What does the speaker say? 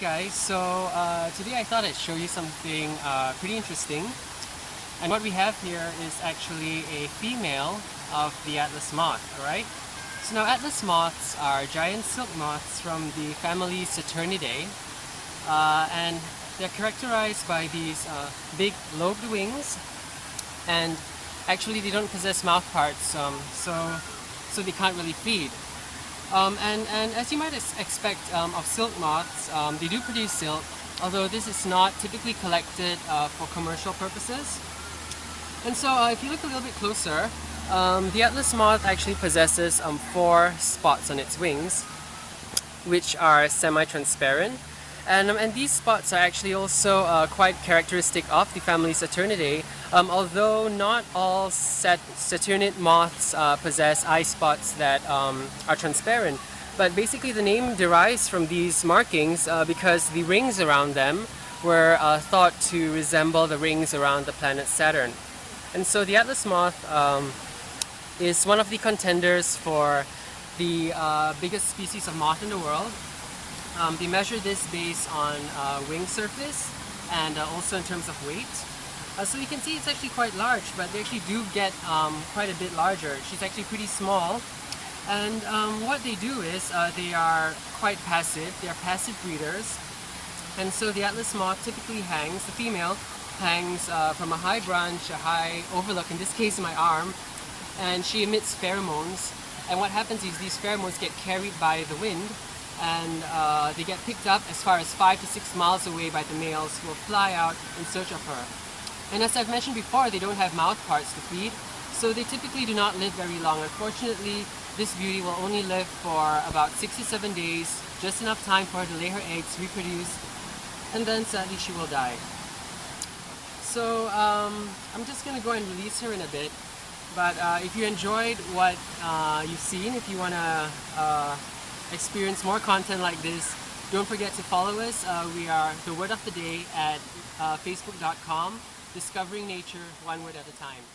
guys, so today I thought I'd show you something pretty interesting. And what we have here is actually a female of the Atlas moth, alright? So now Atlas moths are giant silk moths from the family Saturnidae, and they're characterized by these big lobed wings, and actually they don't possess mouth parts, so they can't really feed. And as you might expect of silk moths, they do produce silk, although this is not typically collected for commercial purposes. And so if you look a little bit closer, the Atlas moth actually possesses 4 spots on its wings, which are semi-transparent. And these spots are actually also quite characteristic of the family Saturnidae, although not all Saturnid moths possess eye spots that are transparent. But basically the name derives from these markings because the rings around them were thought to resemble the rings around the planet Saturn. And so the Atlas moth is one of the contenders for the biggest species of moth in the world. They measure this based on wing surface and also in terms of weight. So you can see it's actually quite large, but they actually do get quite a bit larger. She's actually pretty small. And what they do is they are quite passive. They are passive breeders. And so the Atlas moth typically hangs, the female hangs from a high branch, a high overlook, in this case my arm, and she emits pheromones. And what happens is these pheromones get carried by the wind, and they get picked up as far as 5 to 6 miles away by the males, who will fly out in search of her. And as I've mentioned before, they don't have mouth parts to feed, so they typically do not live very long. Unfortunately, this beauty will only live for about 6 to 7 days, just enough time for her to lay her eggs, reproduce, and then sadly she will die. So I'm just going to go and release her in a bit, but if you enjoyed what you've seen, if you want to experience more content like this, don't forget to follow us. We are The Word of the Day at facebook.com, discovering nature one word at a time.